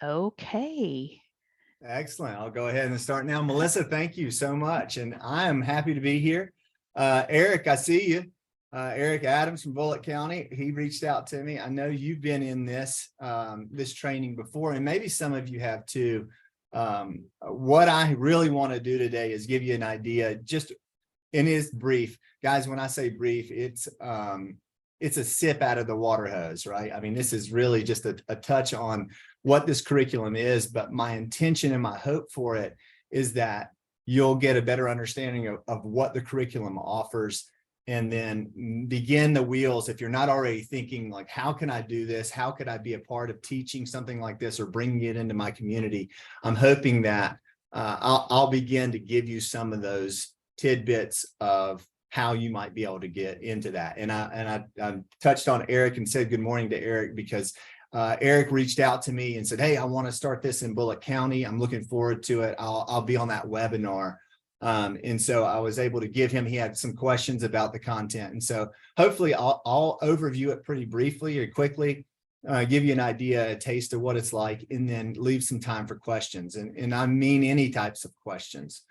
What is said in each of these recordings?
Okay. Excellent. I'll go ahead and start now. Melissa, thank you so much. And I am happy to be here. Eric, I see you. Eric Adams from Bullitt County. He reached out to me. I know you've been in this training before, and maybe some of you have too. What I really want to do today is give you an idea, just in his brief. Guys, when I say brief, it's a sip out of the water hose, right? I mean, this is really just a touch on what this curriculum is, but my intention and my hope for it is that you'll get a better understanding of what the curriculum offers, and then begin the wheels. If you're not already thinking like, how can I do this? How could I be a part of teaching something like this or bringing it into my community? I'm hoping that I'll begin to give you some of those tidbits of how you might be able to get into that. And I touched on Eric and said good morning to Eric because Eric reached out to me and said, hey, I want to start this in Bullitt County. I'm looking forward to it. I'll be on that webinar. And so I was able to give him, he had some questions about the content. And so hopefully I'll overview it pretty briefly or quickly, give you an idea, a taste of what it's like, and then leave some time for questions. And I mean any types of questions.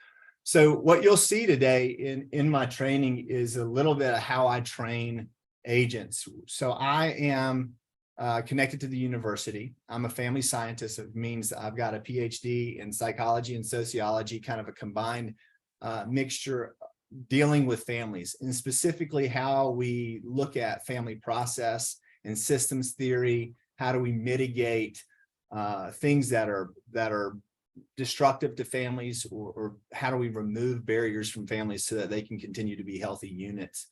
So what you'll see today in my training is a little bit of how I train agents. So I am connected to the university. I'm a family scientist. It means I've got a PhD in psychology and sociology, kind of a combined mixture dealing with families, and specifically how we look at family process and systems theory. How do we mitigate things that are destructive to families, or how do we remove barriers from families so that they can continue to be healthy units?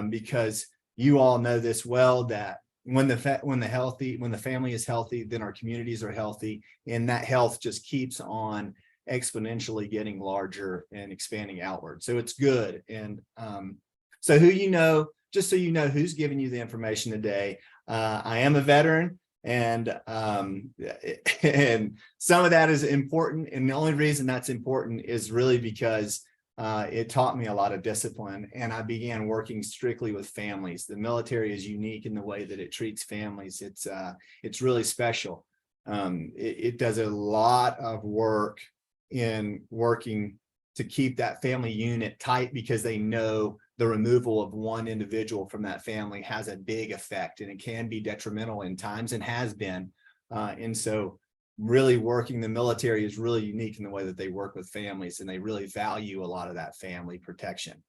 Because you all know this well, that when the family is healthy, then our communities are healthy, and that health just keeps on exponentially getting larger and expanding outward. So it's good. And so just so you know who's giving you the information today, I am a veteran, and some of that is important. And the only reason that's important is really because it taught me a lot of discipline, and I began working strictly with families. The military is unique in the way that it treats families. It's really special. It does a lot of work in working to keep that family unit tight, because they know the removal of one individual from that family has a big effect, and it can be detrimental in times, and has been. And so really working, the military is really unique in the way that they work with families, and they really value a lot of that family protection.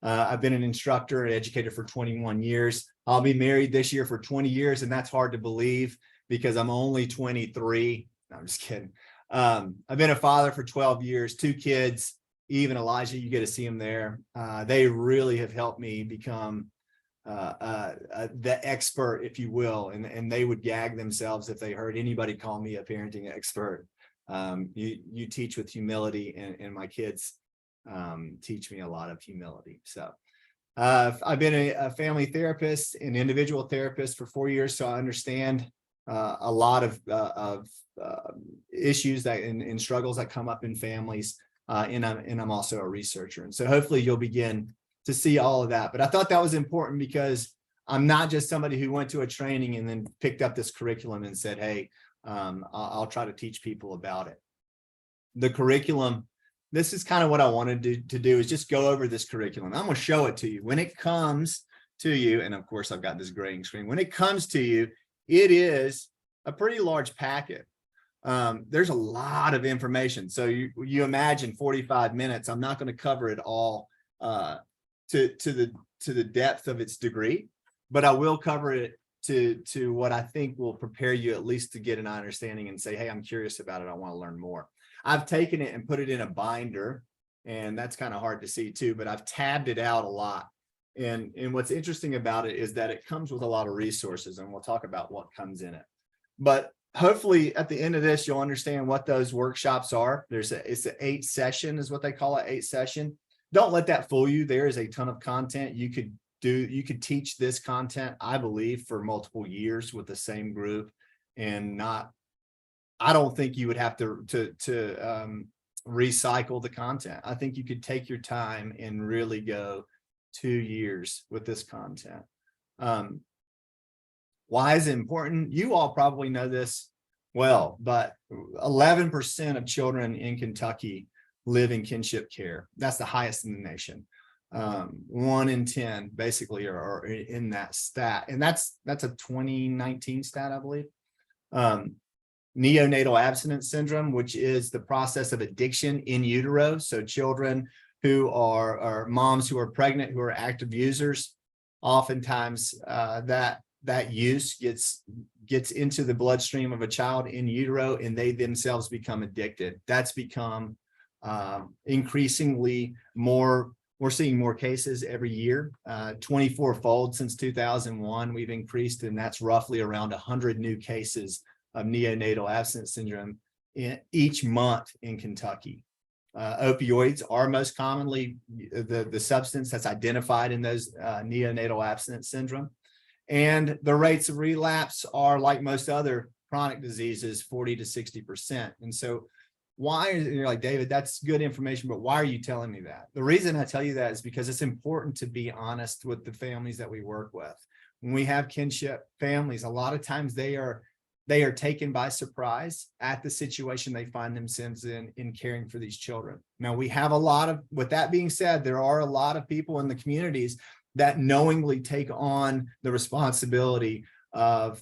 I've been an instructor and educator for 21 years. I'll be married this year for 20 years, and that's hard to believe because I'm only 23. No, I'm just kidding. I've been a father for 12 years, 2 kids. Even Elijah, you get to see him there. They really have helped me become the expert, if you will, and they would gag themselves if they heard anybody call me a parenting expert. You teach with humility, and my kids teach me a lot of humility. So I've been a family therapist, an individual therapist for 4 years, so I understand a lot of issues that and struggles that come up in families, and I'm also a researcher, and so hopefully you'll begin to see all of that. But I thought that was important because I'm not just somebody who went to a training and then picked up this curriculum and said, hey, I'll try to teach people about it. The curriculum, this is kind of what I wanted to do, is just go over this curriculum. I'm going to show it to you. When it comes to you, and of course I've got this graying screen, when it comes to you, it is a pretty large packet. There's a lot of information. So you imagine 45 minutes. I'm not going to cover it all to the depth of its degree, but I will cover it to what I think will prepare you at least to get an understanding and say, hey, I'm curious about it. I want to learn more. I've taken it and put it in a binder, and that's kind of hard to see too, but I've tabbed it out a lot. And what's interesting about it is that it comes with a lot of resources, and we'll talk about what comes in it. But hopefully at the end of this, you'll understand what those workshops are. It's an 8 session is what they call it, 8 session. Don't let that fool you. There is a ton of content you could do. You could teach this content, I believe, for multiple years with the same group, and I don't think you would have to recycle the content. I think you could take your time and really go 2 years with this content. Why is it important? You all probably know this, well, but 11% of children in Kentucky live in kinship care. That's the highest in the nation. 1 in 10 basically are in that stat. And that's a 2019 stat, I believe. Neonatal abstinence syndrome, which is the process of addiction in utero. So children who are moms who are pregnant, who are active users, oftentimes that use gets into the bloodstream of a child in utero, and they themselves become addicted. That's become increasingly more. We're seeing more cases every year, 24-fold since 2001. We've increased, and that's roughly around 100 new cases of neonatal abstinence syndrome each month in Kentucky. Opioids are most commonly the substance that's identified in those neonatal abstinence syndrome. And the rates of relapse are, like most other chronic diseases, 40 to 60%. And so why, you're like, David, that's good information, but why are you telling me that? The reason I tell you that is because it's important to be honest with the families that we work with. When we have kinship families, a lot of times they are taken by surprise at the situation they find themselves in caring for these children. Now, we have with that being said, there are a lot of people in the communities that knowingly take on the responsibility of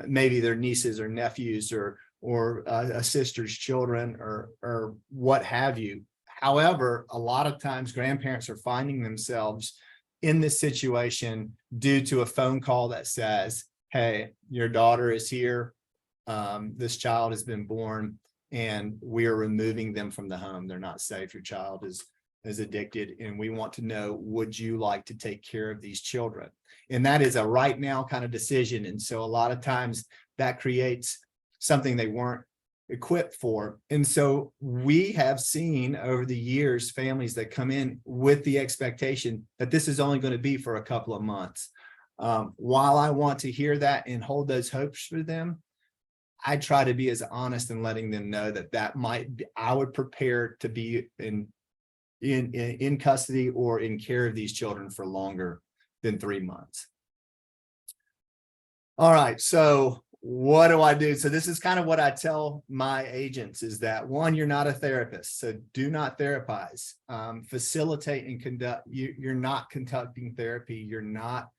maybe their nieces or nephews or a sister's children or what have you. However, a lot of times grandparents are finding themselves in this situation due to a phone call that says, hey, your daughter is here. This child has been born and we are removing them from the home. They're not safe. Your child is addicted, and we want to know, would you like to take care of these children? And that is a right now kind of decision. And so a lot of times that creates something they weren't equipped for. And so we have seen over the years families that come in with the expectation that this is only going to be for a couple of months. While I want to hear that and hold those hopes for them, I try to be as honest in letting them know that might be, I would prepare to be in custody or in care of these children for longer than 3 months. All right, so what do I do? So this is kind of what I tell my agents is that, one, you're not a therapist, so do not therapize. Facilitate and conduct. You're not conducting therapy. You're not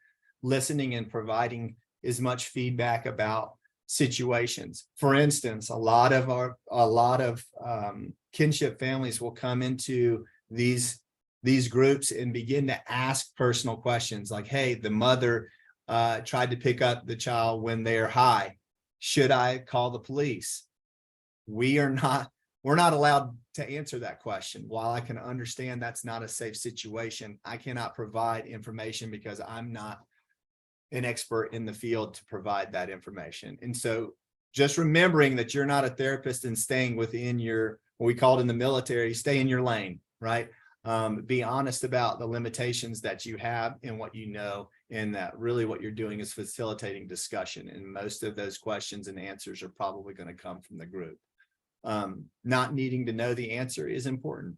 listening and providing as much feedback about situations. For instance, a lot of kinship families will come into these groups and begin to ask personal questions like, hey, the mother tried to pick up the child when they're high. Should I call the police? We're not allowed to answer that question. While I can understand that's not a safe situation, I cannot provide information because I'm not an expert in the field to provide that information. And so just remembering that you're not a therapist and staying within what we call it in the military, stay in your lane, right? Be honest about the limitations that you have and what you know, and that really what you're doing is facilitating discussion. And most of those questions and answers are probably going to come from the group. Not needing to know the answer is important.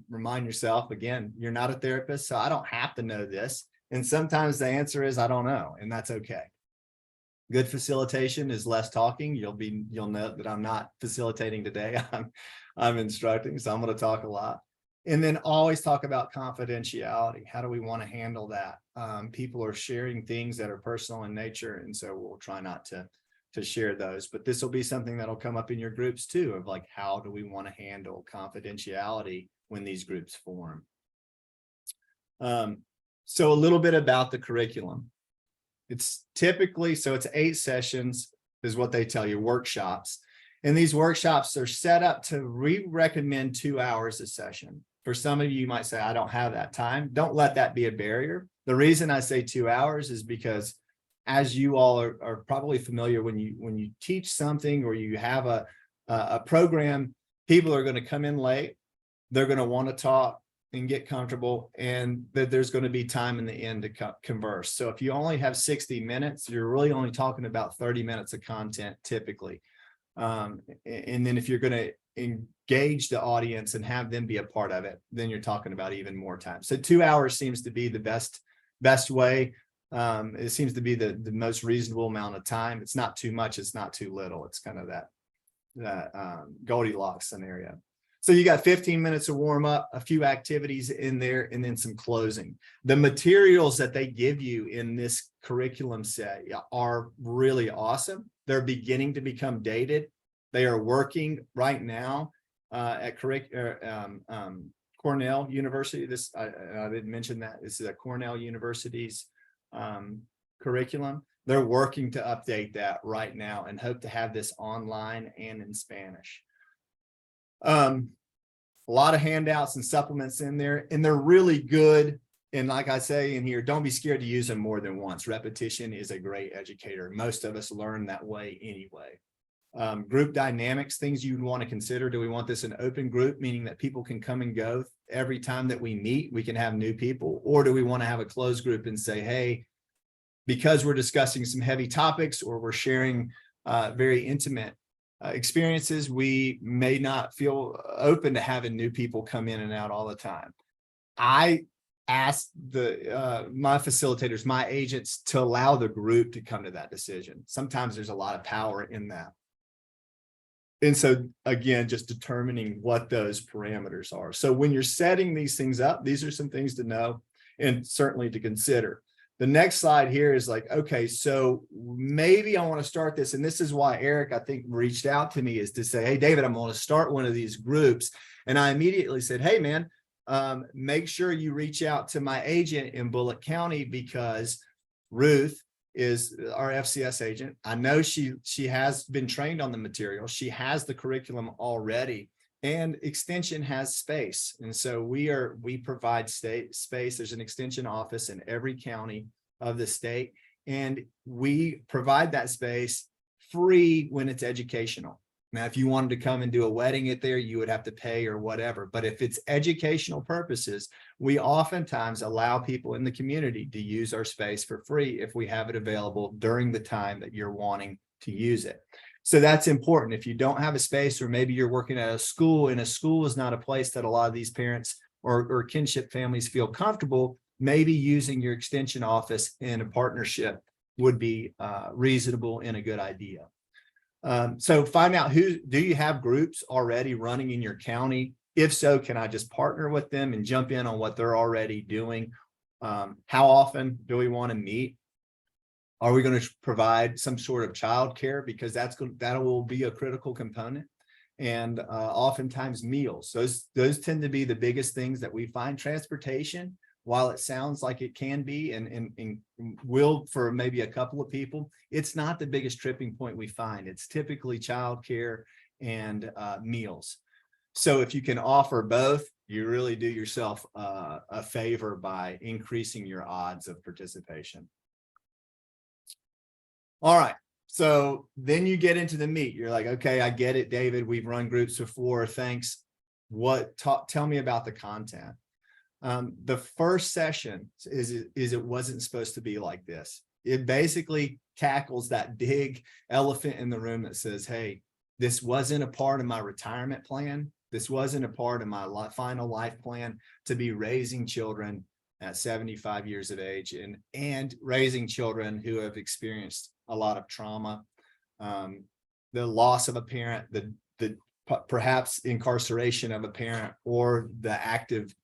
Remind yourself, again, you're not a therapist, so I don't have to know this. And sometimes the answer is, I don't know, and that's okay. Good facilitation is less talking. You'll note that I'm not facilitating today. I'm instructing, so I'm going to talk a lot. And then always talk about confidentiality. How do we want to handle that? People are sharing things that are personal in nature, and so we'll try not to share those. But this will be something that'll come up in your groups too, of like, how do we want to handle confidentiality when these groups form? So a little bit about the curriculum. It's 8 sessions is what they tell you, workshops. And these workshops are set up we recommend 2 hours a session. For some of you might say, I don't have that time. Don't let that be a barrier. The reason I say 2 hours is because, as you all are probably familiar, when you teach something or you have a program, people are going to come in late. They're going to want to talk and get comfortable, and that there's going to be time in the end to converse. So if you only have 60 minutes, you're really only talking about 30 minutes of content typically. And then if you're going to engage the audience and have them be a part of it, then you're talking about even more time. So 2 hours seems to be the best way. It seems to be the most reasonable amount of time. It's not too much, it's not too little. It's kind of that Goldilocks scenario. So you got 15 minutes of warm up, a few activities in there, and then some closing. The materials that they give you in this curriculum set are really awesome. They're beginning to become dated. They are working right now at Cornell University. I didn't mention that. This is a Cornell University's curriculum. They're working to update that right now and hope to have this online and in Spanish. A lot of handouts and supplements in there, and they're really good. And like I say in here, don't be scared to use them more than once. Repetition is a great educator. Most of us learn that way anyway. Group dynamics, things you'd want to consider. Do we want this an open group, meaning that people can come and go every time that we meet, we can have new people? Or do we want to have a closed group and say, hey, because we're discussing some heavy topics or we're sharing very intimate experiences, we may not feel open to having new people come in and out all the time. I asked my facilitators, my agents, to allow the group to come to that decision. Sometimes there's a lot of power in that. And so again, just determining what those parameters are. So when you're setting these things up, these are some things to know and certainly to consider. The next slide here is like, okay, so maybe I want to start this. And this is why Eric, I think, reached out to me, is to say, hey, David, I'm going to start one of these groups. And I immediately said, hey, man, make sure you reach out to my agent in Bullitt County, because Ruth is our FCS agent. I know she has been trained on the material. She has the curriculum already, and Extension has space. And so we provide space. There's an Extension office in every county of the state, and we provide that space free when it's educational. Now, if you wanted to come and do a wedding at there, you would have to pay or whatever. But if it's educational purposes, we oftentimes allow people in the community to use our space for free if we have it available during the time that you're wanting to use it. So that's important. If you don't have a space, or maybe you're working at a school, and a school is not a place that a lot of these parents or kinship families feel comfortable, maybe using your Extension office in a partnership would be reasonable and a good idea. So find out, do you have groups already running in your county? If so, can I just partner with them and jump in on what they're already doing? How often do we want to meet? Are we going to provide some sort of childcare? Because that will be a critical component. And oftentimes meals. Those tend to be the biggest things that we find. Transportation, while it sounds like it can be and will for maybe a couple of people, it's not the biggest tripping point we find. It's typically childcare and meals. So if you can offer both, you really do yourself a favor by increasing your odds of participation. All right. So then you get into the meat. You're like, okay, I get it, David. We've run groups before. Thanks. Tell me about the content. The first session is it wasn't supposed to be like this. It basically tackles that big elephant in the room that says, hey, this wasn't a part of my retirement plan. This wasn't a part of my final life plan to be raising children at 75 years of age and raising children who have experienced a lot of trauma, the loss of a parent, the perhaps incarceration of a parent, or the active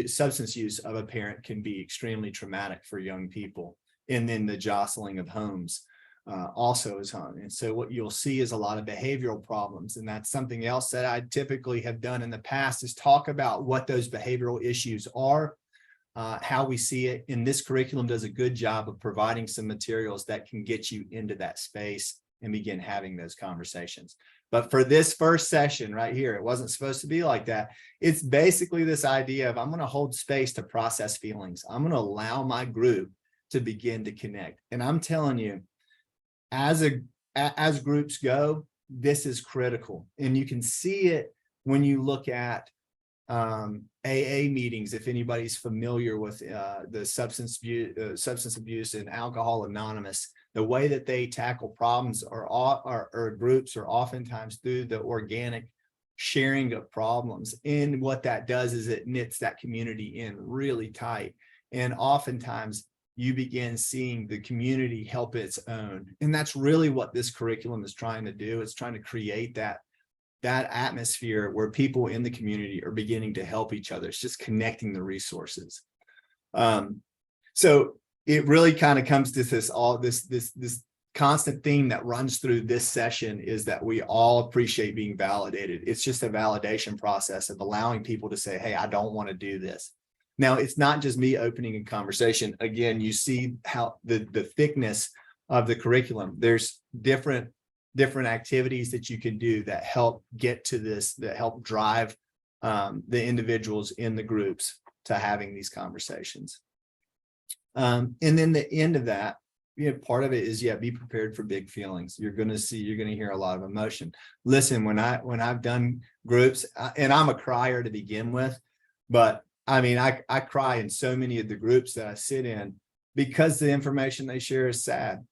substance use of a parent can be extremely traumatic for young people. And then the jostling of homes also is hung. And so what you'll see is a lot of behavioral problems. And that's something else that I typically have done in the past, is talk about what those behavioral issues are, how we see it. And this curriculum does a good job of providing some materials that can get you into that space and begin having those conversations. But for this first session right here, it wasn't supposed to be like that. It's basically this idea of, I'm going to hold space to process feelings. I'm going to allow my group to begin to connect. And I'm telling you, as groups go, this is critical. And you can see it when you look at AA meetings. If anybody's familiar with the substance abuse and Alcohol Anonymous, the way that they tackle problems or groups are oftentimes through the organic sharing of problems. And what that does is it knits that community in really tight. And oftentimes you begin seeing the community help its own. And that's really what this curriculum is trying to do. It's trying to create that atmosphere where people in the community are beginning to help each other. It's just connecting the resources. So it really kind of comes to this constant theme that runs through this session is that we all appreciate being validated. It's just a validation process of allowing people to say, hey, I don't want to do this. Now, it's not just me opening a conversation. Again, you see how the thickness of the curriculum. There's different activities that you can do that help get to this, that help drive the individuals in the groups to having these conversations. And then the end of that, part of it is, be prepared for big feelings. You're going to hear a lot of emotion. Listen, when I've done groups, and I'm a crier to begin with, but I mean, I cry in so many of the groups that I sit in because the information they share is sad.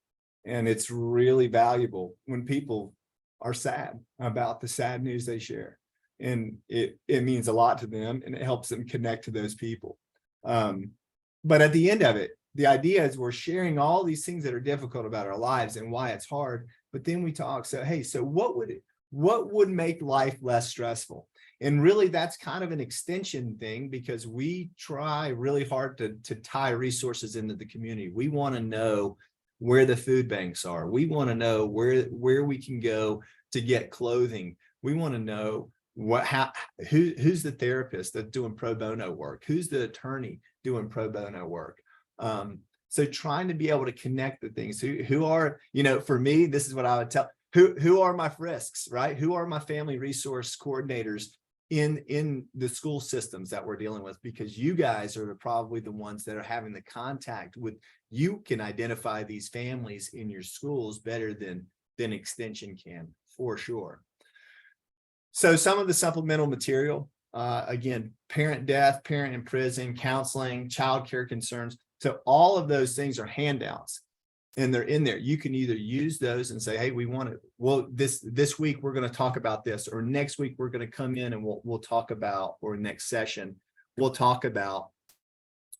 And it's really valuable when people are sad about the sad news they share. And it means a lot to them, and it helps them connect to those people. But at the end of it, the idea is we're sharing all these things that are difficult about our lives and why it's hard. But then we talk, so, hey, so what would make life less stressful? And really, that's kind of an extension thing, because we try really hard to tie resources into the community. We want to know where the food banks are. We want to know where we can go to get clothing. We want to know who's the therapist that's doing pro bono work, who's the attorney doing pro bono work. So trying to be able to connect the things, who are, for me, this is what I would tell, who are my FRISCs, right? Who are my family resource coordinators in the school systems that we're dealing with? Because you guys are probably the ones that are having the contact with, you can identify these families in your schools better than Extension can, for sure. So some of the supplemental material, again, parent death, parent in prison, counseling, child care concerns. So all of those things are handouts, and they're in there. You can either use those and say, hey, we want to, well, this week we're going to talk about this, or next week we're going to come in and we'll talk about, or next session, we'll talk about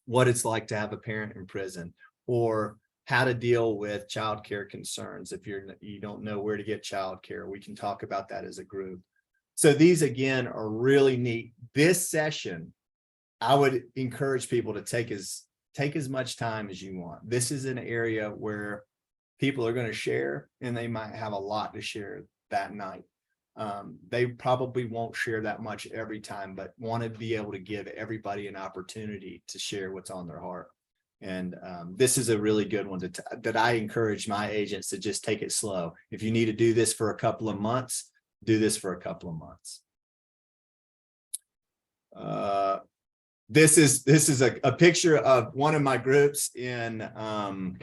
what it's like to have a parent in prison, or how to deal with child care concerns. If you don't know where to get child care, we can talk about that as a group. So these, again, are really neat. This session, I would encourage people to take as much time as you want. This is an area where people are going to share, and they might have a lot to share that night. They probably won't share that much every time, but want to be able to give everybody an opportunity to share what's on their heart. And this is a really good one that I encourage my agents to just take it slow. If you need to do this for a couple of months, do this for a couple of months. This is a picture of one of my groups in out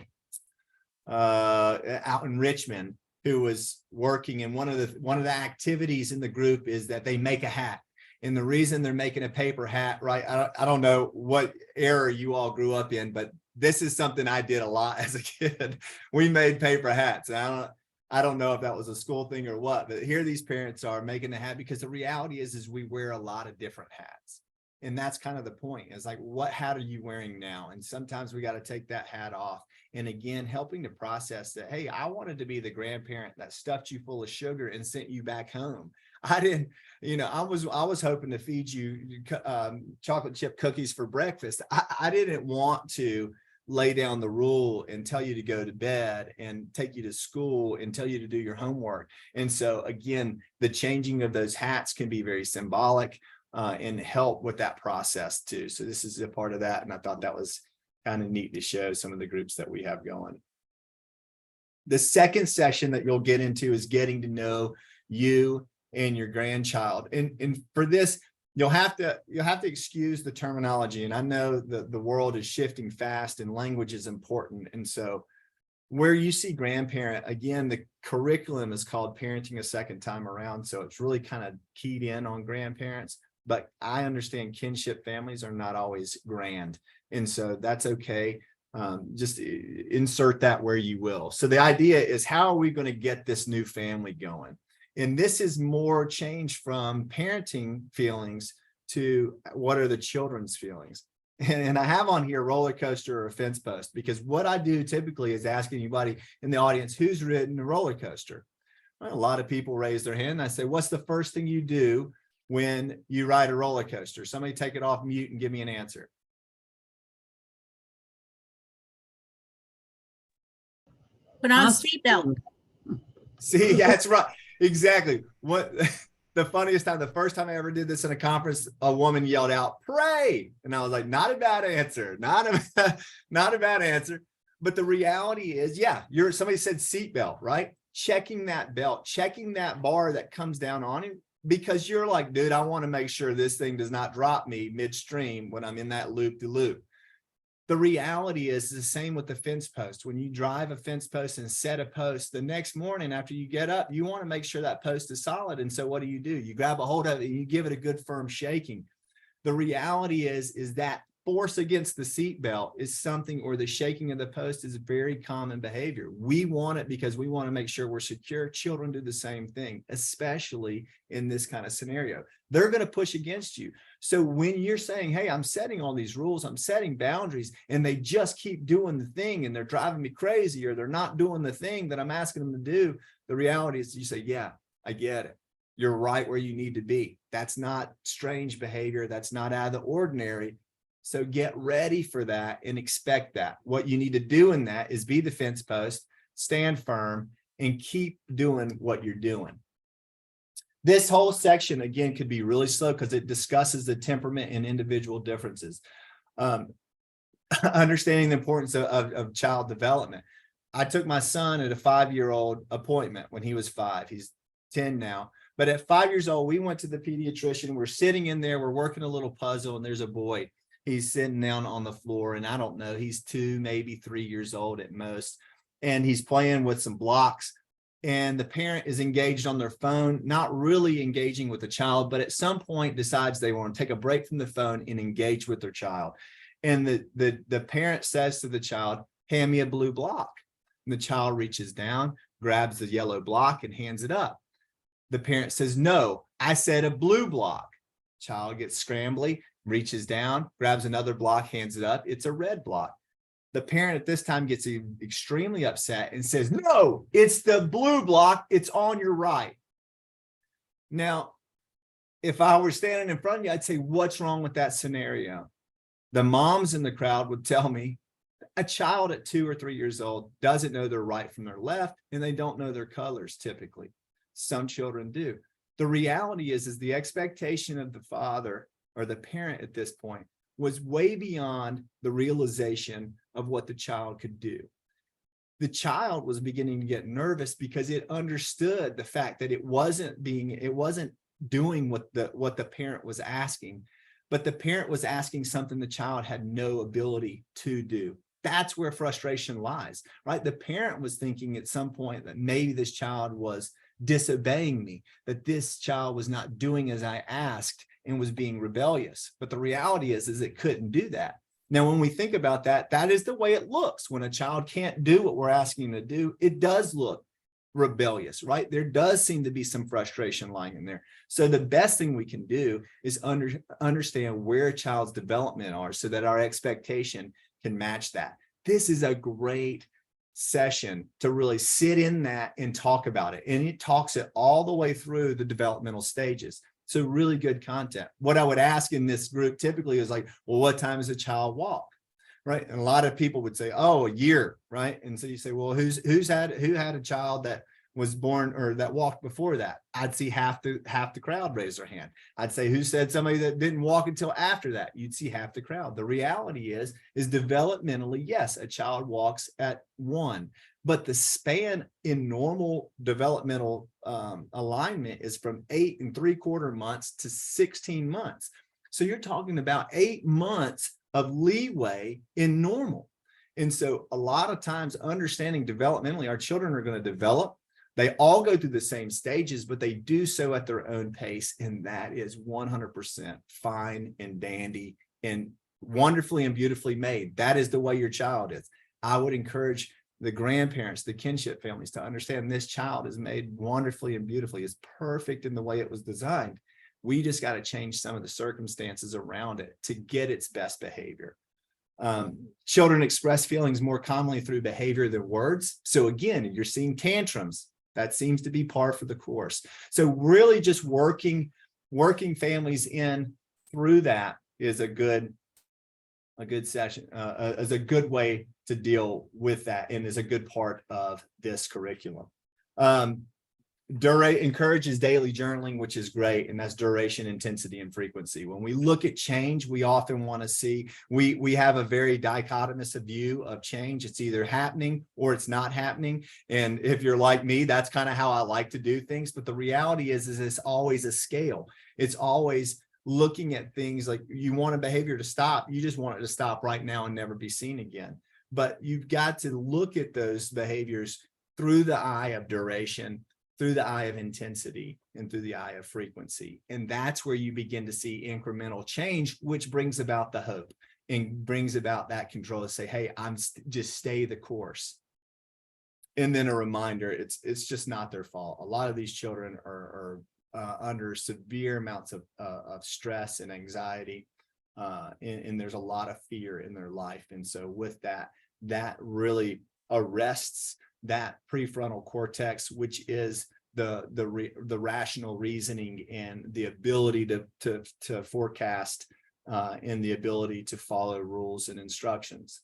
in Richmond, who was working, and one of the activities in the group is that they make a hat. And the reason they're making a paper hat, right? I don't know what era you all grew up in, but this is something I did a lot as a kid. We made paper hats. I don't know if that was a school thing or what, but here these parents are making a hat, because the reality is we wear a lot of different hats. And that's kind of the point. It's like, what hat are you wearing now? And sometimes we got to take that hat off. And again, helping to process that, hey, I wanted to be the grandparent that stuffed you full of sugar and sent you back home. I didn't, I was hoping to feed you chocolate chip cookies for breakfast. I didn't want to lay down the rule and tell you to go to bed and take you to school and tell you to do your homework. And so again, the changing of those hats can be very symbolic and help with that process too. So this is a part of that. And I thought that was kind of neat to show some of the groups that we have going. The second session that you'll get into is getting to know you and your grandchild. And for this, you'll have to excuse the terminology. And I know that the world is shifting fast and language is important. And so where you see grandparent, again, the curriculum is called Parenting a Second Time Around. So it's really kind of keyed in on grandparents. But I understand kinship families are not always grand. And so that's okay. Just insert that where you will. So the idea is, how are we going to get this new family going? And this is more change from parenting feelings to what are the children's feelings. And I have on here roller coaster or a fence post, because what I do typically is ask anybody in the audience who's ridden a roller coaster. Well, a lot of people raise their hand. I say, what's the first thing you do when you ride a roller coaster? Somebody take it off mute and give me an answer. Put on a seatbelt. See, that's right. Exactly. What the funniest time, the first time I ever did this in a conference, a woman yelled out, "Pray." And I was like, not a bad answer. Not a bad answer. But the reality is, yeah, somebody said seatbelt, right? Checking that belt, checking that bar that comes down on you, because you're like, dude, I want to make sure this thing does not drop me midstream when I'm in that loop-de-loop. The reality is the same with the fence post. When you drive a fence post and set a post, the next morning after you get up, you want to make sure that post is solid. And so what do? You grab a hold of it and you give it a good firm shaking. The reality is that force against the seat belt is something, or the shaking of the post is very common behavior. We want it because we want to make sure we're secure. Children do the same thing, especially in this kind of scenario. They're going to push against you. So when you're saying, hey, I'm setting all these rules, I'm setting boundaries, and they just keep doing the thing and they're driving me crazy, or they're not doing the thing that I'm asking them to do, the reality is you say, yeah, I get it. You're right where you need to be. That's not strange behavior. That's not out of the ordinary. So get ready for that and expect that. What you need to do in that is be the fence post, stand firm, and keep doing what you're doing. This whole section, again, could be really slow because it discusses the temperament and individual differences. Understanding the importance of child development. I took my son at a 5-year-old appointment when he was 5. He's 10 now. But at 5 years old, we went to the pediatrician. We're sitting in there. We're working a little puzzle, and there's a boy. He's sitting down on the floor, and I don't know, he's 2, maybe 3 years old at most. And he's playing with some blocks. And the parent is engaged on their phone, not really engaging with the child, but at some point decides they want to take a break from the phone and engage with their child. And the parent says to the child, hand me a blue block. And the child reaches down, grabs the yellow block and hands it up. The parent says, no, I said a blue block. Child gets scrambly, reaches down, grabs another block, hands it up. It's a red block. The parent at this time gets extremely upset and says, no, it's the blue block. It's on your right. Now, if I were standing in front of you, I'd say, what's wrong with that scenario? The moms in the crowd would tell me a child at 2 or 3 years old doesn't know their right from their left, and they don't know their colors typically. Some children do. The reality is the expectation of the father or the parent at this point was way beyond the realization of what the child could do. The child was beginning to get nervous because it understood the fact that it wasn't doing what the parent was asking, but the parent was asking something the child had no ability to do. That's where frustration lies, right? The parent was thinking at some point that maybe this child was disobeying me, that this child was not doing as I asked and was being rebellious. But the reality is it couldn't do that. Now, when we think about that, that is the way it looks. When a child can't do what we're asking to do, it does look rebellious, right? There does seem to be some frustration lying in there. So the best thing we can do is understand where a child's development are so that our expectation can match that. This is a great session to really sit in that and talk about it. And it talks it all the way through the developmental stages. So really good content. What I would ask in this group typically is like, well, what time does a child walk? Right. And a lot of people would say, oh, a year. Right. And so you say, well, who had a child that was born or that walked before that? I'd see half the crowd raise their hand. I'd say, who said somebody that didn't walk until after that? You'd see half the crowd. The reality is developmentally, yes, a child walks at 1, but the span in normal developmental alignment is from 8 3/4 months to 16 months. So you're talking about 8 months of leeway in normal. And so a lot of times understanding developmentally, our children are going to develop. They all go through the same stages, but they do so at their own pace. And that is 100% fine and dandy and wonderfully and beautifully made. That is the way your child is. I would encourage the grandparents, the kinship families to understand this child is made wonderfully and beautifully, is perfect in the way it was designed. We just got to change some of the circumstances around it to get its best behavior. Children express feelings more commonly through behavior than words. So again, you're seeing tantrums. That seems to be par for the course. So really just working families in through that is a good session, is a good way to deal with that, and is a good part of this curriculum. Encourages daily journaling, which is great, and that's duration, intensity, and frequency. When we look at change, we often want to see, we have a very dichotomous view of change. It's either happening or it's not happening. And if you're like me, that's kind of how I like to do things. But the reality is it's always a scale. It's always looking at things like, you want a behavior to stop, you just want it to stop right now and never be seen again. But you've got to look at those behaviors through the eye of duration, through the eye of intensity, and through the eye of frequency. And that's where you begin to see incremental change, which brings about the hope and brings about that control to say, hey, just stay the course. And then a reminder, it's just not their fault. A lot of these children are under severe amounts of stress and anxiety, and there's a lot of fear in their life. And so with that really arrests that prefrontal cortex, which is the rational reasoning and the ability to forecast, and the ability to follow rules and instructions.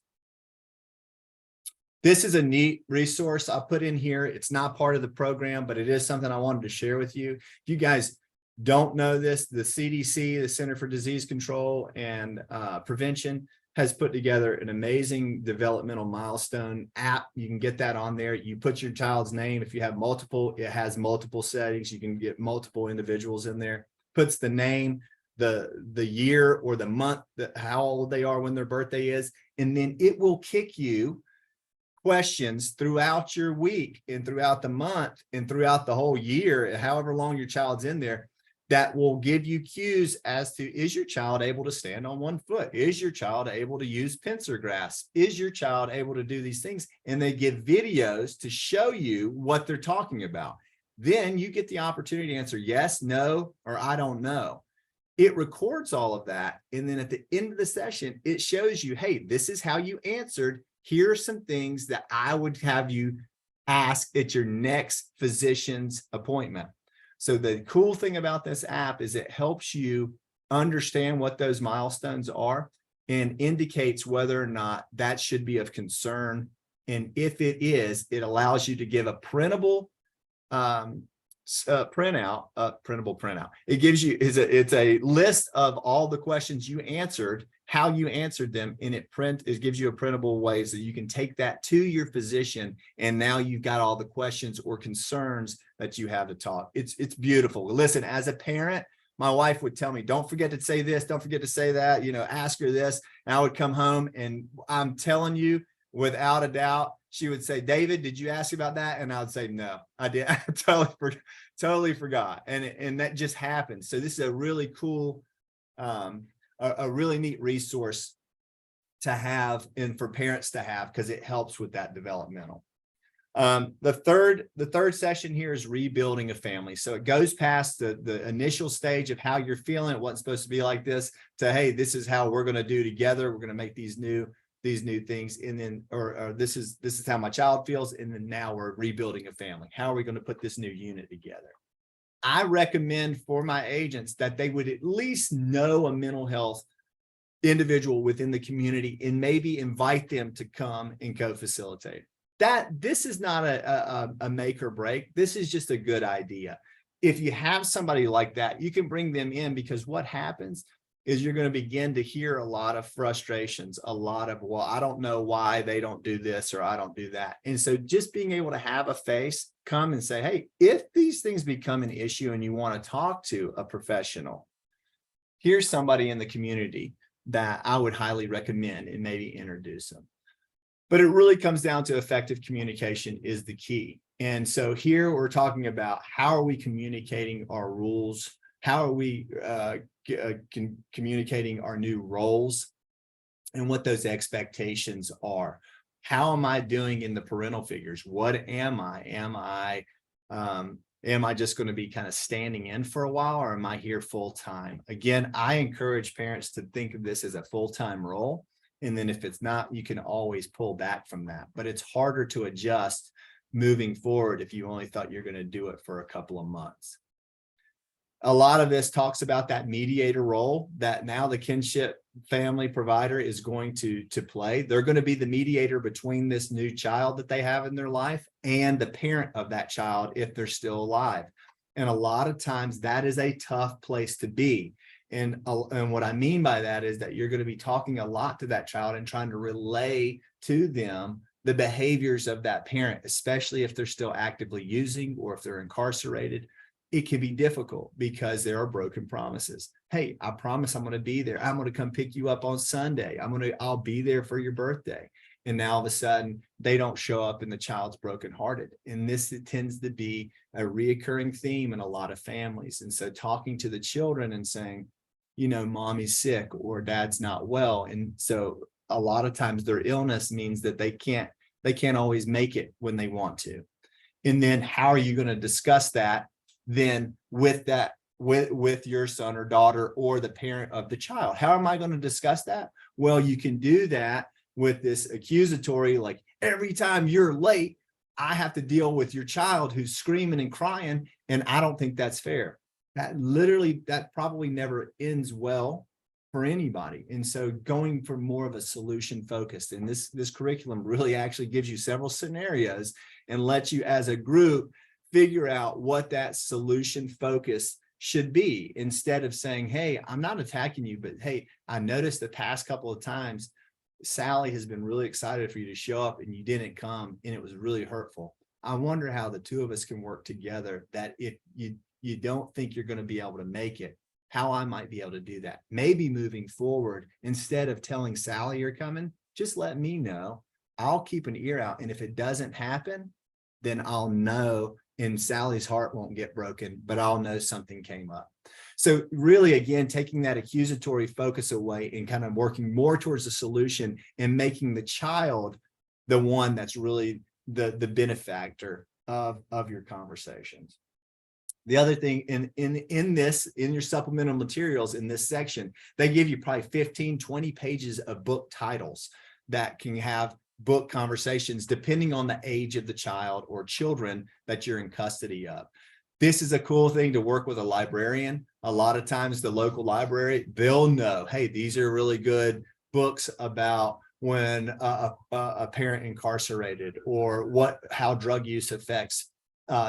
This is a neat resource I'll put in here. It's not part of the program, but it is something I wanted to share with you. If you guys don't know this, the CDC, the Center for Disease Control and Prevention, has put together an amazing developmental milestone app. You can get that on there. You put your child's name. If you have multiple, it has multiple settings. You can get multiple individuals in there. Puts the name, the year or the month, how old they are when their birthday is, and then it will kick you questions throughout your week and throughout the month and throughout the whole year, however long your child's in there, that will give you cues as to, is your child able to stand on one foot? Is your child able to use pincer grasp? Is your child able to do these things? And they give videos to show you what they're talking about. Then you get the opportunity to answer yes, no, or I don't know. It records all of that. And then at the end of the session, it shows you, hey, this is how you answered. Here are some things that I would have you ask at your next physician's appointment. So the cool thing about this app is it helps you understand what those milestones are and indicates whether or not that should be of concern. And if it is, it allows you to give a printable printable printout. It gives you, it's a list of all the questions you answered, how you answered them, and it gives you a printable way so you can take that to your physician, and now you've got all the questions or concerns that you have to talk. It's beautiful. Listen, as a parent, my wife would tell me, don't forget to say this, don't forget to say that, ask her this. And I would come home, and I'm telling you, without a doubt, she would say, David, did you ask about that? And I would say, no, I did. I totally forgot. And that just happens. So this is a really cool, a really neat resource to have and for parents to have, because it helps with that developmental. The third session here is rebuilding a family. So it goes past the initial stage of how you're feeling. It wasn't supposed to be like this, to, hey, this is how we're going to do together. We're going to make these new things. And then, or this is how my child feels. And then now we're rebuilding a family. How are we going to put this new unit together? I recommend for my agents that they would at least know a mental health individual within the community and maybe invite them to come and co-facilitate. This is not a make or break. This is just a good idea. If you have somebody like that, you can bring them in, because what happens is you're going to begin to hear a lot of frustrations, a lot of, well, I don't know why they don't do this or I don't do that. And so just being able to have a face come and say, hey, if these things become an issue and you want to talk to a professional, here's somebody in the community that I would highly recommend, and maybe introduce them. But it really comes down to effective communication is the key. And so here we're talking about, how are we communicating our rules? How are we communicating our new roles and what those expectations are? How am I doing in the parental figures? What am I? Am I Am I just going to be kind of standing in for a while, or am I here full time? Again, I encourage parents to think of this as a full-time role. And then if it's not, you can always pull back from that. But it's harder to adjust moving forward if you only thought you're going to do it for a couple of months. A lot of this talks about that mediator role that now the kinship family provider is going to play. They're going to be the mediator between this new child that they have in their life and the parent of that child if they're still alive. And a lot of times that is a tough place to be. And what I mean by that is that you're going to be talking a lot to that child and trying to relay to them the behaviors of that parent, especially if they're still actively using or if they're incarcerated. It can be difficult because there are broken promises. Hey, I promise I'm going to be there. I'm going to come pick you up on Sunday. I'll be there for your birthday. And now all of a sudden they don't show up and the child's brokenhearted. And this tends to be a reoccurring theme in a lot of families. And so talking to the children and saying, you know, mommy's sick or dad's not well. And so a lot of times their illness means that they can't always make it when they want to. And then how are you going to discuss that then with your son or daughter or the parent of the child? How am I going to discuss that? Well, you can do that with this accusatory, like every time you're late, I have to deal with your child who's screaming and crying. And I don't think that's fair. That probably never ends well for anybody. And so going for more of a solution focused, and this curriculum really actually gives you several scenarios and lets you as a group figure out what that solution focus should be, instead of saying, hey, I'm not attacking you, but hey, I noticed the past couple of times Sally has been really excited for you to show up and you didn't come, and it was really hurtful. I wonder how the two of us can work together, that if you don't think you're going to be able to make it, how I might be able to do that. Maybe moving forward, instead of telling Sally you're coming, just let me know. I'll keep an ear out. And if it doesn't happen, then I'll know, and Sally's heart won't get broken, but I'll know something came up. So really, again, taking that accusatory focus away and kind of working more towards the solution and making the child the one that's really the benefactor of your conversations. The other thing in your supplemental materials in this section, they give you probably 15, 20 pages of book titles that can have book conversations depending on the age of the child or children that you're in custody of. This is a cool thing to work with a librarian. A lot of times the local library, they'll know, hey, these are really good books about when a parent incarcerated, or how drug use affects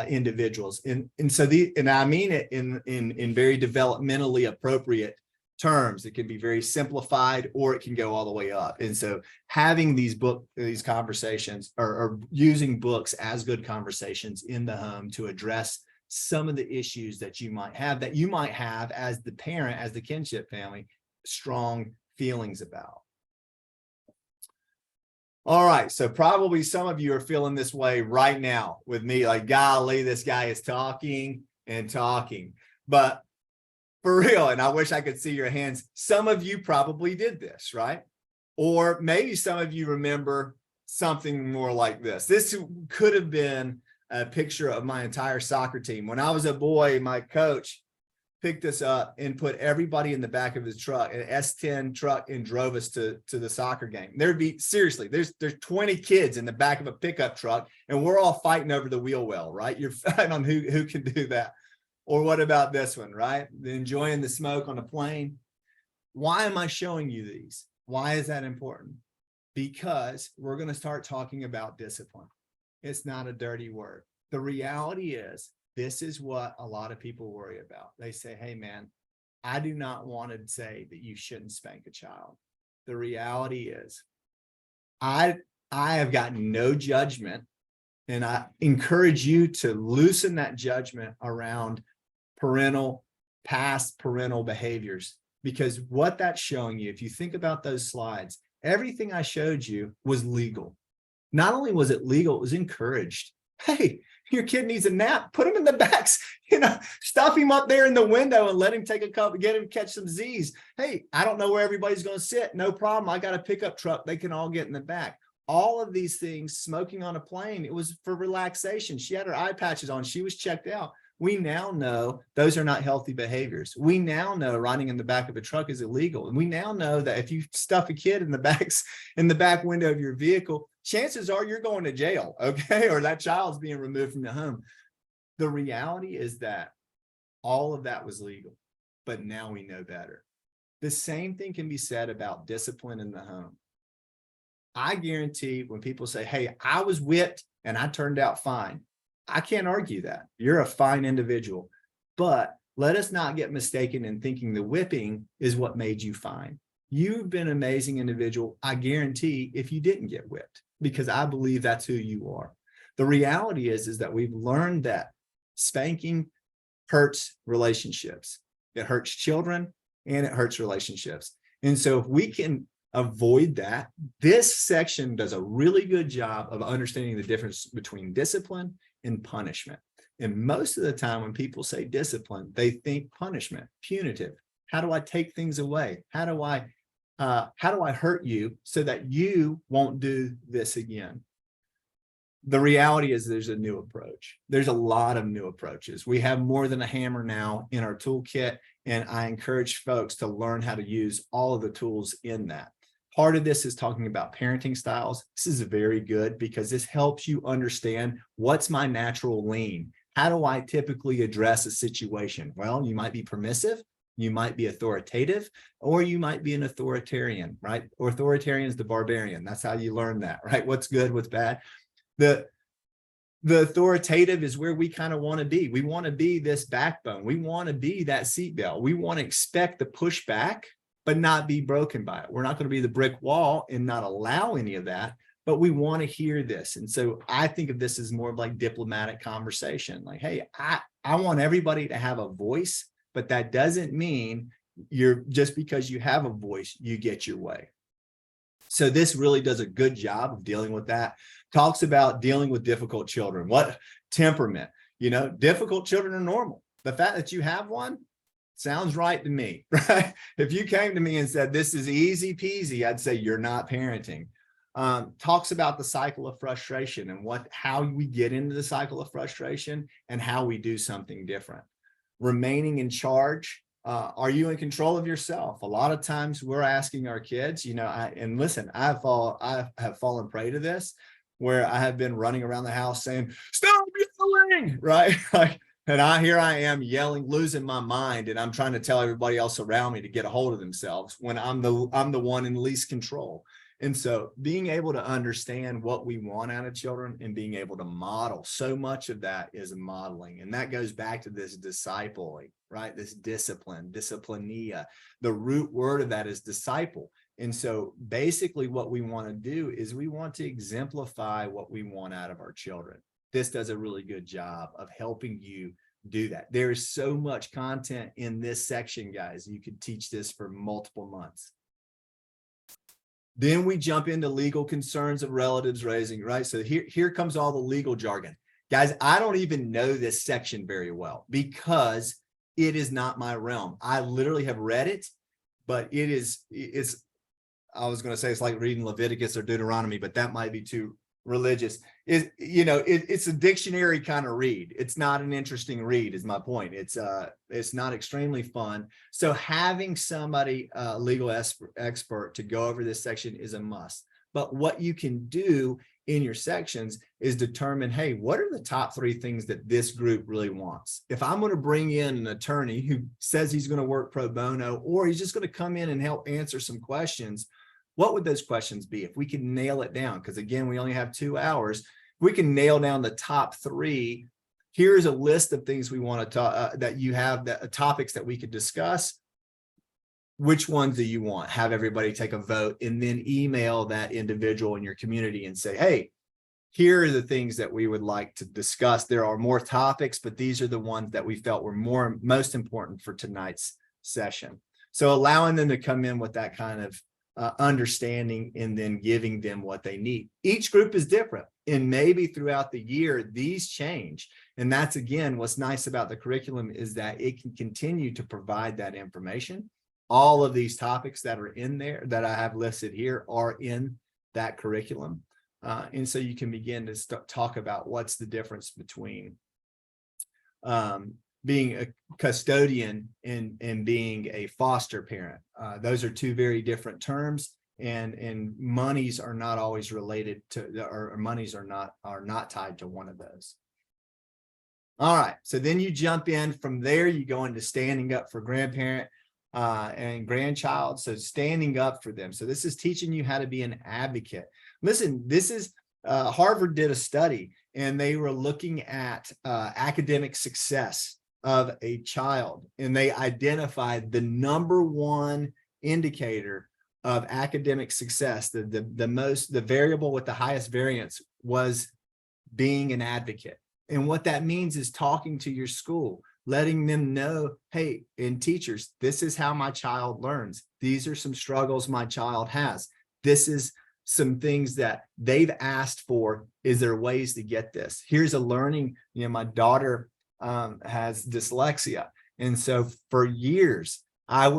individuals. And so I mean it in very developmentally appropriate terms. It can be very simplified, or it can go all the way up. And so having these conversations, or using books as good conversations in the home to address some of the issues that you might have as the parent, as the kinship family, strong feelings about. All right, so probably some of you are feeling this way right now with me, like, golly, this guy is talking and talking. But for real, and I wish I could see your hands, some of you probably did this, right? Or maybe some of you remember something more like this. This could have been a picture of my entire soccer team. When I was a boy, my coach picked us up and put everybody in the back of his truck, an S10 truck, and drove us to the soccer game. There'd be, seriously, there's 20 kids in the back of a pickup truck, and we're all fighting over the wheel well, right? You're fighting on who can do that. Or what about this one, right? Enjoying the smoke on a plane. Why am I showing you these? Why is that important? Because we're going to start talking about discipline. It's not a dirty word. The reality is, this is what a lot of people worry about. They say, hey, man, I do not want to say that you shouldn't spank a child. The reality is, I have gotten no judgment, and I encourage you to loosen that judgment around past parental behaviors, because what that's showing you, if you think about those slides, everything I showed you was legal. Not only was it legal, it was encouraged. Hey, your kid needs a nap, put him in the backs, stuff him up there in the window and let him take a cup, get him catch some Z's. Hey, I don't know where everybody's going to sit. No problem. I got a pickup truck. They can all get in the back. all of these things, smoking on a plane, it was for relaxation. She had her eye patches on. She was checked out. We now know those are not healthy behaviors. We now know riding in the back of a truck is illegal. And we now know that if you stuff a kid in the back window of your vehicle, chances are you're going to jail, okay? Or that child's being removed from the home. The reality is that all of that was legal, but now we know better. The same thing can be said about discipline in the home. I guarantee when people say, hey, I was whipped and I turned out fine, I can't argue that. You're a fine individual, but let us not get mistaken in thinking the whipping is what made you fine. You've been an amazing individual, I guarantee, if you didn't get whipped, because I believe that's who you are. The reality is that we've learned that spanking hurts relationships. It hurts children and it hurts relationships. And so if we can avoid that, this section does a really good job of understanding the difference between discipline and punishment. And most of the time when people say discipline, they think punishment, punitive. How do I take things away? How do I hurt you so that you won't do this again? The reality is there's a new approach. There's a lot of new approaches. We have more than a hammer now in our toolkit, and I encourage folks to learn how to use all of the tools in that. Part of this is talking about parenting styles. This is very good because this helps you understand what's my natural lean. How do I typically address a situation? Well, you might be permissive, you might be authoritative, or you might be an authoritarian, right? Authoritarian is the barbarian. That's how you learn that, right? What's good, what's bad. The authoritative is where we kind of want to be. We want to be this backbone. We want to be that seatbelt. We want to expect the pushback, but not be broken by it. We're not going to be the brick wall and not allow any of that, but we want to hear this. And so I think of this as more of like diplomatic conversation. Like, hey, I want everybody to have a voice, but that doesn't mean just because you have a voice, you get your way. So this really does a good job of dealing with that. Talks about dealing with difficult children. What temperament? Difficult children are normal. The fact that you have one sounds right to me, right? If you came to me and said, this is easy peasy, I'd say you're not parenting. Talks about the cycle of frustration and how we get into the cycle of frustration and how we do something different. Remaining in charge. Are you in control of yourself? A lot of times we're asking our kids, and listen, I have fallen prey to this, where I have been running around the house saying, stop yelling, right? And here I am yelling, losing my mind, and I'm trying to tell everybody else around me to get a hold of themselves when I'm the one in least control. And so being able to understand what we want out of children and being able to model, so much of that is modeling. And that goes back to this discipling, right? This discipline, disciplinia. The root word of that is disciple. And so basically what we want to do is we want to exemplify what we want out of our children. This does a really good job of helping you do that. There is so much content in this section, guys. You could teach this for multiple months. Then we jump into legal concerns of relatives raising, right? So here comes all the legal jargon. Guys, I don't even know this section very well because it is not my realm. I literally have read it, but it's I was going to say it's like reading Leviticus or Deuteronomy, but that might be too religious. It's a dictionary kind of read. It's not an interesting read is my point. It's not extremely fun. So having somebody, legal expert to go over this section is a must. But what you can do in your sections is determine, hey, what are the top 3 things that this group really wants? If I'm going to bring in an attorney who says he's going to work pro bono, or he's just going to come in and help answer some questions, what would those questions be if we can nail it down? Because again, we only have 2 hours. If we can nail down the top 3, here's a list of things we want to talk that you have, that topics that we could discuss. Which ones do you want? Have everybody take a vote and then email that individual in your community and say, hey, here are the things that we would like to discuss. There are more topics, but these are the ones that we felt were most important for tonight's session. So allowing them to come in with that kind of understanding and then giving them what they need. Each group is different, and maybe throughout the year these change. And that's, again, what's nice about the curriculum is that it can continue to provide that information. All of these topics that are in there that I have listed here are in that curriculum. And so you can begin to talk about what's the difference between being a custodian and being a foster parent. Those are two very different terms, and monies are not always related to, or monies are not tied to one of those. All right, so then you jump in from there, you go into standing up for grandparent and grandchild. So standing up for them. So this is teaching you how to be an advocate. Listen, this is Harvard did a study, and they were looking at academic success of a child, and they identified the number one indicator of academic success, the variable with the highest variance was being an advocate. And what that means is talking to your school, letting them know, hey, and teachers, this is how my child learns. These are some struggles my child has. This is some things that they've asked for. Is there ways to get this? Here's a learning, my daughter has dyslexia. And so for years, I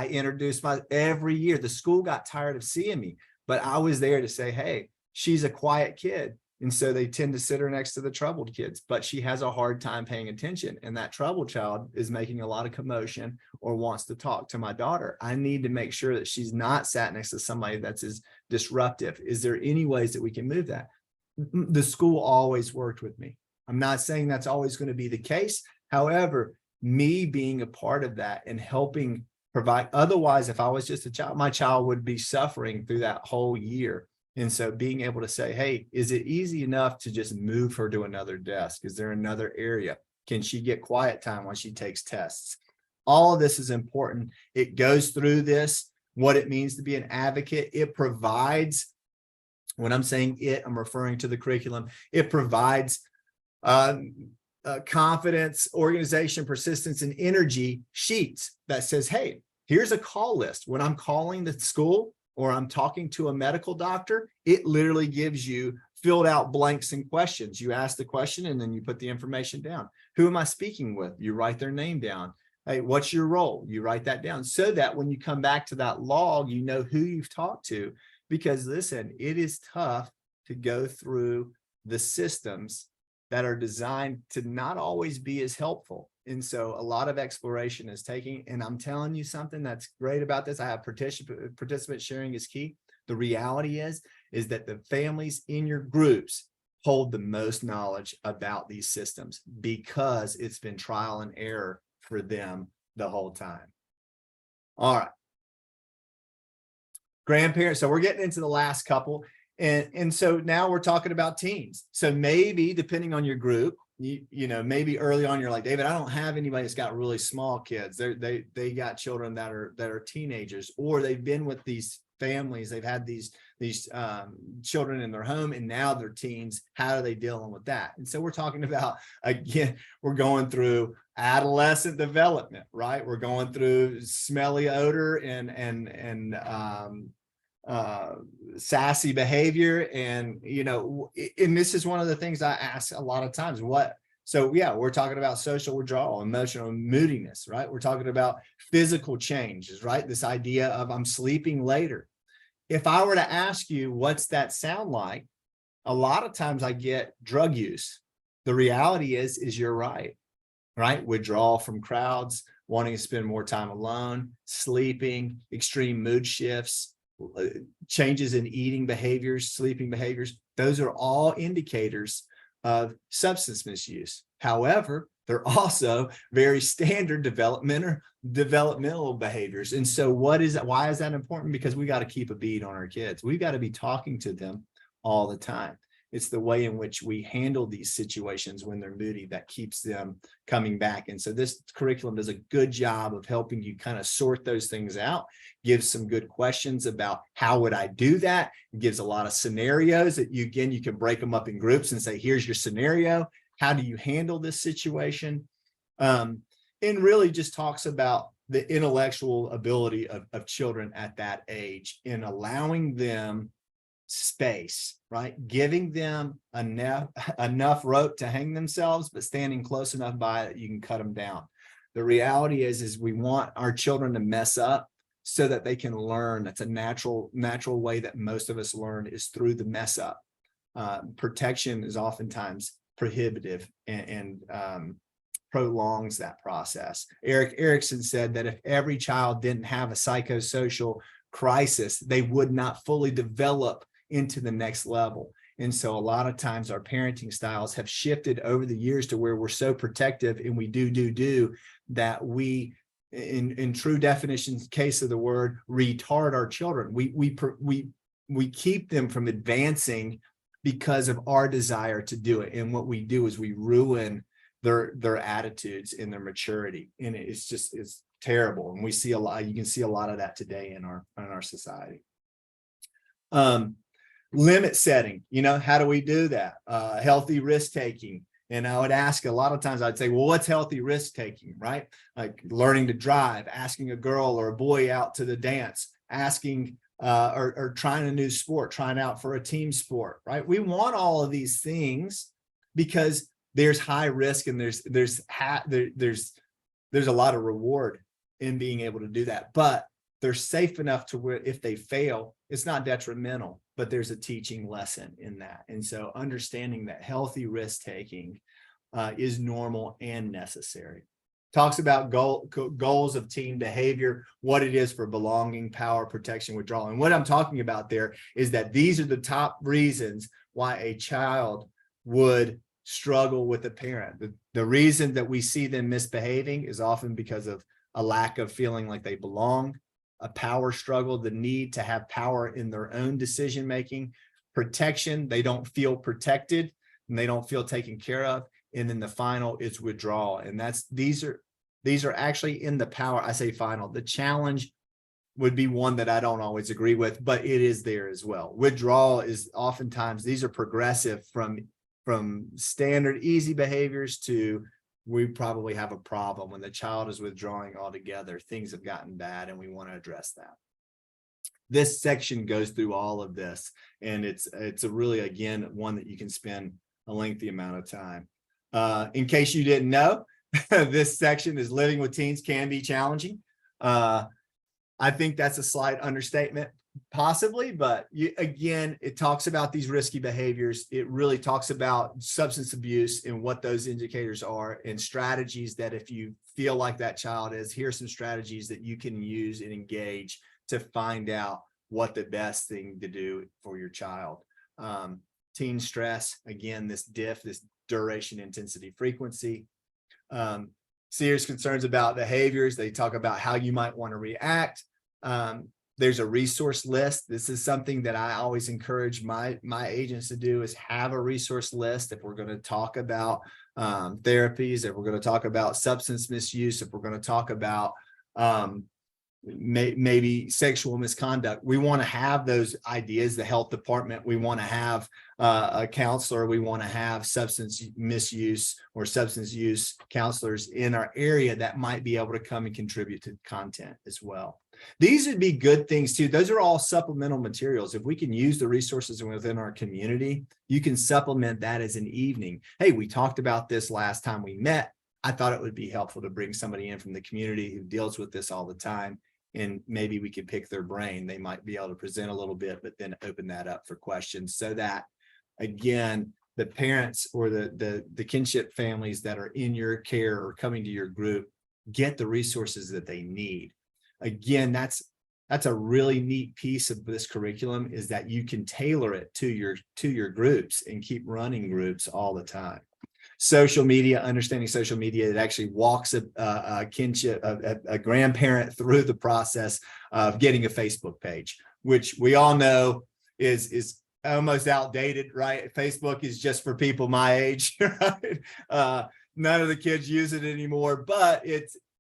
introduced every year. The school got tired of seeing me, but I was there to say, hey, she's a quiet kid. And so they tend to sit her next to the troubled kids, but she has a hard time paying attention. And that troubled child is making a lot of commotion or wants to talk to my daughter. I need to make sure that she's not sat next to somebody that's as disruptive. Is there any ways that we can move that? The school always worked with me. I'm not saying that's always going to be the case. However, me being a part of that and helping provide, otherwise, if I was just a child, my child would be suffering through that whole year. And so being able to say, hey, is it easy enough to just move her to another desk? Is there another area? Can she get quiet time when she takes tests? All of this is important. It goes through this, what it means to be an advocate. It provides, when I'm saying it, I'm referring to the curriculum. It provides confidence, organization, persistence, and energy sheets that says, hey, here's a call list. When I'm calling the school, or I'm talking to a medical doctor, it literally gives you filled out blanks and questions. You ask the question and then you put the information down. Who am I speaking with? You write their name down. Hey, what's your role? You write that down so that when you come back to that log, you know who you've talked to. Because listen, it is tough to go through the systems that are designed to not always be as helpful. And so a lot of exploration is taking, and I'm telling you something that's great about this. I have participant sharing is key. The reality is that the families in your groups hold the most knowledge about these systems because it's been trial and error for them the whole time. All right. Grandparents. So we're getting into the last couple. And so now we're talking about teens. So maybe depending on your group, you know, maybe early on you're like, David, I don't have anybody that's got really small kids. They got children that are teenagers, or they've been with these families. They've had these children in their home, and now they're teens. How are they dealing with that? And so we're talking about, again, we're going through adolescent development, right? We're going through smelly odor and sassy behavior. And, you know, and this is one of the things I ask a lot of times, so yeah, we're talking about social withdrawal, emotional moodiness, right? We're talking about physical changes, right? This idea of I'm sleeping later. If I were to ask you, what's that sound like? A lot of times I get drug use. The reality is you're right? Withdrawal from crowds, wanting to spend more time alone, sleeping, extreme mood shifts, changes in eating behaviors, sleeping behaviors. Those are all indicators of substance misuse. However, they're also very standard developmental behaviors. And so why is that important? Because we got to keep a beat on our kids. We've got to be talking to them all the time. It's the way in which we handle these situations when they're moody that keeps them coming back. And so this curriculum does a good job of helping you kind of sort those things out, gives some good questions about how would I do that. It gives a lot of scenarios that you can break them up in groups and say, here's your scenario. How do you handle this situation? And really just talks about the intellectual ability of children at that age in allowing them space, right? Giving them enough rope to hang themselves, but standing close enough by that you can cut them down. The reality is we want our children to mess up so that they can learn. That's a natural way that most of us learn is through the mess up. protection is oftentimes prohibitive and prolongs that process. Erik Erikson said that if every child didn't have a psychosocial crisis, they would not fully develop into the next level. And so a lot of times our parenting styles have shifted over the years to where we're so protective and we do that we, in true definitions case of the word, retard our children. We keep them from advancing because of our desire to do it. And what we do is we ruin their attitudes and their maturity. And it's terrible. And we see a lot, you can see a lot of that today in our society. Limit setting, how do we do that? Healthy risk taking. And I would ask a lot of times, I'd say, well, what's healthy risk taking, right? Like learning to drive, asking a girl or a boy out to the dance, asking or trying a new sport, trying out for a team sport, right? We want all of these things because there's high risk and there's a lot of reward in being able to do that. But they're safe enough to where if they fail, it's not detrimental, but there's a teaching lesson in that. And so understanding that healthy risk taking is normal and necessary. Talks about goals of teen behavior, what it is for belonging, power, protection, withdrawal. And what I'm talking about there is that these are the top reasons why a child would struggle with a parent. The reason that we see them misbehaving is often because of a lack of feeling like they belong, a power struggle, the need to have power in their own decision making, protection, they don't feel protected and they don't feel taken care of. And then the final is withdrawal. And these are actually in the power. I say final. The challenge would be one that I don't always agree with, but it is there as well. Withdrawal is oftentimes, these are progressive from standard easy behaviors to we probably have a problem when the child is withdrawing altogether. Things have gotten bad and we want to address that. This section goes through all of this, and it's a really, again, one that you can spend a lengthy amount of time. In case you didn't know, this section is living with teens can be challenging. I think that's a slight understatement, possibly, but again, it talks about these risky behaviors. It really talks about substance abuse and what those indicators are and strategies that if you feel like that child is, here's some strategies that you can use and engage to find out what the best thing to do for your child. Teen stress, again, this DIF, this duration, intensity, frequency. Serious concerns about behaviors. They talk about how you might want to react. There's a resource list. This is something that I always encourage my agents to do, is have a resource list. If we're going to talk about therapies, if we're going to talk about substance misuse, if we're going to talk about maybe sexual misconduct, we want to have those ideas. The health department, we want to have a counselor, we want to have substance misuse or substance use counselors in our area that might be able to come and contribute to content as well. These would be good things too. Those are all supplemental materials. If we can use the resources within our community, you can supplement that as an evening. Hey, we talked about this last time we met. I thought it would be helpful to bring somebody in from the community who deals with this all the time, and maybe we could pick their brain. They might be able to present a little bit, but then open that up for questions so that, again, the parents or the kinship families that are in your care or coming to your group get the resources that they need. Again, that's a really neat piece of this curriculum, is that you can tailor it to your groups and keep running groups all the time. Social media, understanding social media, it actually walks a kinship, a grandparent through the process of getting a Facebook page, which we all know is almost outdated, right? Facebook is just for people my age, right? None of the kids use it anymore, but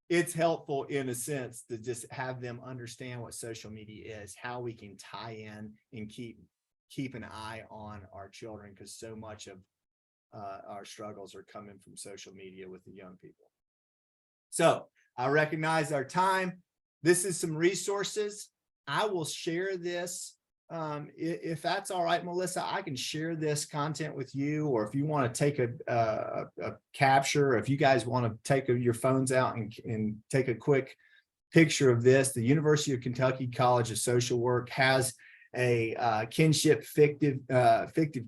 it's helpful in a sense to just have them understand what social media is, how we can tie in and keep an eye on our children, because so much of our struggles are coming from social media with the young people. So I recognize our time. This is some resources. I will share this. If that's all right, Melissa, I can share this content with you, or if you want to take a capture, if you guys want to take your phones out and take a quick picture of this, the University of Kentucky College of Social Work has a kinship fictive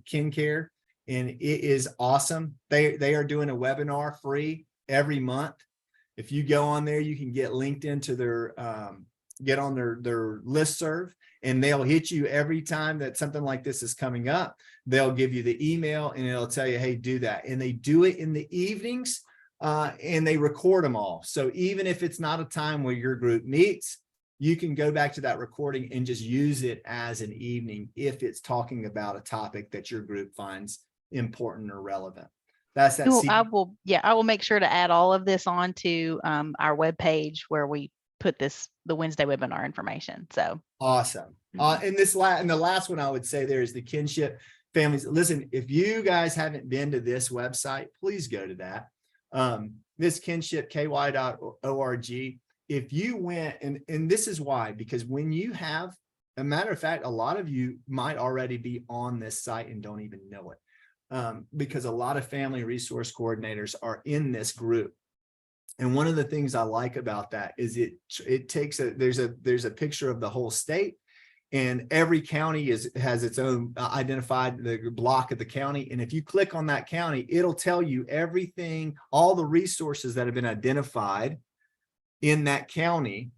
kin care, and it is awesome. They are doing a webinar free every month. If you go on there, you can get linked into their get on their listserv, and they'll hit you every time that something like this is coming up. They'll give you the email and it'll tell you, hey, do that. And they do it in the evenings, and they record them all. So even if it's not a time where your group meets, you can go back to that recording and just use it as an evening if it's talking about a topic that your group finds important or relevant. That's that. I will make sure to add all of this onto our webpage where we put the Wednesday webinar information. So awesome. And the last one I would say there is the kinship families. Listen, if you guys haven't been to this website, please go to that. This kinshipky.org. If you went, and this is why, because when you have, a matter of fact, a lot of you might already be on this site and don't even know it. Because a lot of family resource coordinators are in this group. And one of the things I like about that is it takes there's a picture of the whole state, and every county has its own identified the block of the county. And if you click on that county, it'll tell you everything, all the resources that have been identified in that county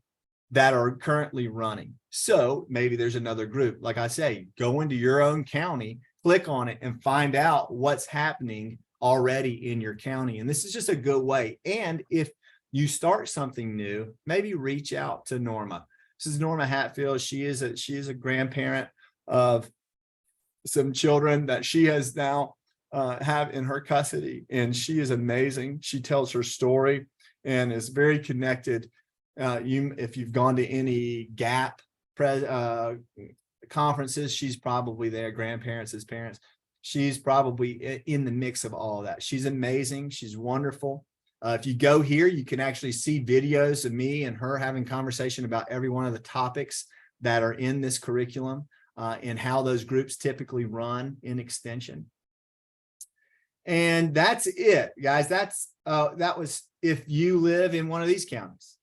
that are currently running. So maybe there's another group. Like I say, go into your own county, click on it, and find out what's happening already in your county. And this is just a good way. And if you start something new, maybe reach out to Norma. This is Norma Hatfield. She is a grandparent of some children that she has now have in her custody. And she is amazing. She tells her story and is very connected. If you've gone to any GAP conferences, she's probably there. Grandparents as parents, she's probably in the mix of all of that. She's amazing. She's wonderful. If you go here, you can actually see videos of me and her having conversation about every one of the topics that are in this curriculum, and how those groups typically run in extension. And that's it, guys. That was if you live in one of these counties.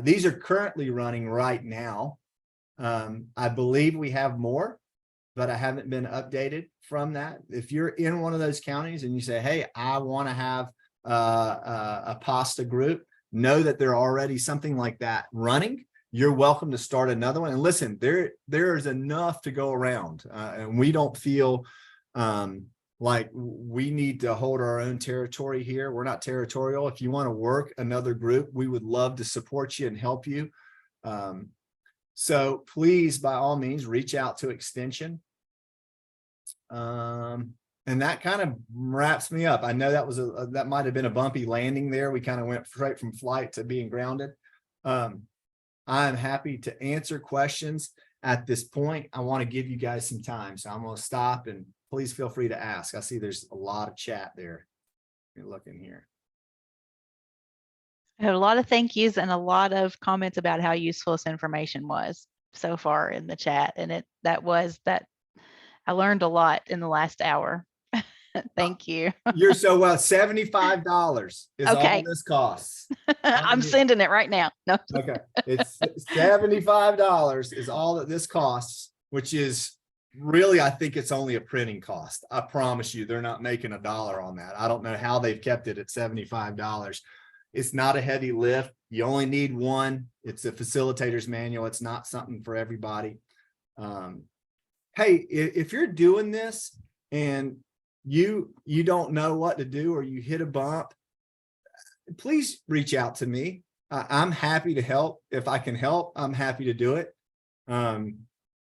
These are currently running right now. I believe we have more, but I haven't been updated from that. If you're in one of those counties and you say, hey, I want to have a pasta group, know that there are already something like that running. You're welcome to start another one. And listen, there's enough to go around, and we don't feel like we need to hold our own territory here. We're not territorial. If you want to work another group, we would love to support you and help you. So please, by all means, reach out to Extension. And that kind of wraps me up. I know that was that might have been a bumpy landing there. We kind of went straight from flight to being grounded. I'm happy to answer questions at this point. I want to give you guys some time, so I'm going to stop, and please feel free to ask. I see there's a lot of chat there. Let me look in here. I had a lot of thank yous and a lot of comments about how useful this information was so far in the chat. And I learned a lot in the last hour. Thank you. You're so well. $75 is okay. all this costs. I'm sending it right now. No. Okay. It's $75 is all that this costs, which is really, I think it's only a printing cost. I promise you, they're not making $1 on that. I don't know how they've kept it at $75. It's not a heavy lift. You only need one. It's a facilitator's manual. It's not something for everybody. Hey, if you're doing this and you don't know what to do, or you hit a bump, please reach out to me. I'm happy to help. If I can help, I'm happy to do it.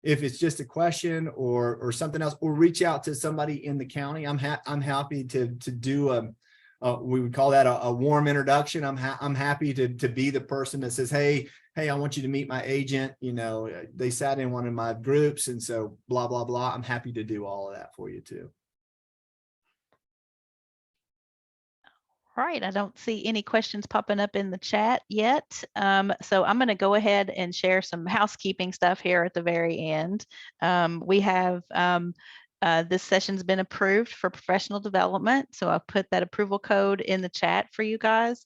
If it's just a question or something else, or reach out to somebody in the county, I'm happy to do we would call that a warm introduction. I'm happy to be the person that says, hey, I want you to meet my agent. You know, they sat in one of my groups, and so blah, blah, blah. I'm happy to do all of that for you too. Right. I don't see any questions popping up in the chat yet. So I'm going to go ahead and share some housekeeping stuff here at the very end. We have this session's been approved for professional development. So I'll put that approval code in the chat for you guys.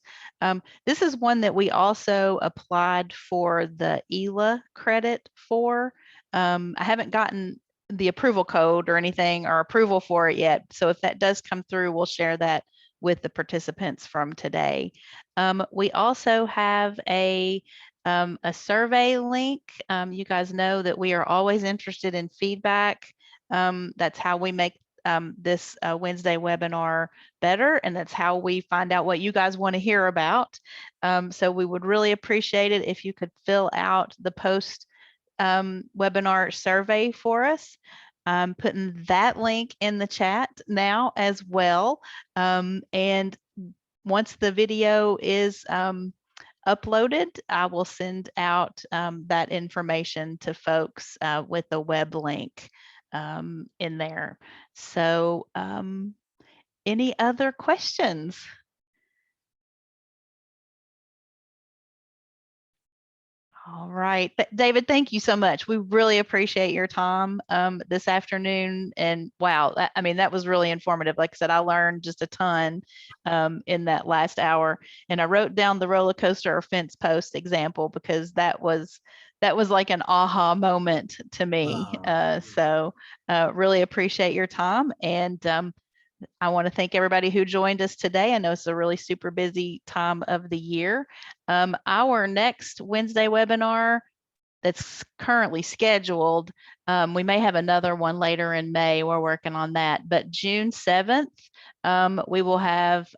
This is one that we also applied for the ELA credit for. I haven't gotten the approval code or anything or approval for it yet. So if that does come through, we'll share that with the participants from today. We also have a survey link. You guys know that we are always interested in feedback. That's how we make this Wednesday webinar better, and that's how we find out what you guys want to hear about. So we would really appreciate it if you could fill out the post webinar survey for us. I'm putting that link in the chat now as well. And once the video is uploaded, I will send out that information to folks with the web link in there. So any other questions? All right, David, thank you so much. We really appreciate your time this afternoon. And wow, I mean, that was really informative. Like I said, I learned just a ton in that last hour. And I wrote down the roller coaster or fence post example because that was like an aha moment to me. So really appreciate your time. And I want to thank everybody who joined us today. I know it's a really super busy time of the year. Our next Wednesday webinar that's currently scheduled, we may have another one later in May. We're working on that. But June 7th, we will have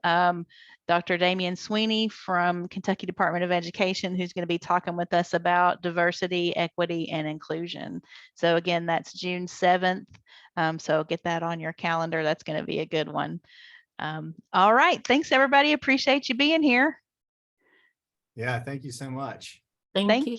Dr. Damian Sweeney from Kentucky Department of Education, who's going to be talking with us about diversity, equity, and inclusion. So again, that's June 7th. So get that on your calendar. That's going to be a good one. All right. Thanks, everybody. Appreciate you being here. Yeah, thank you so much. Thank you.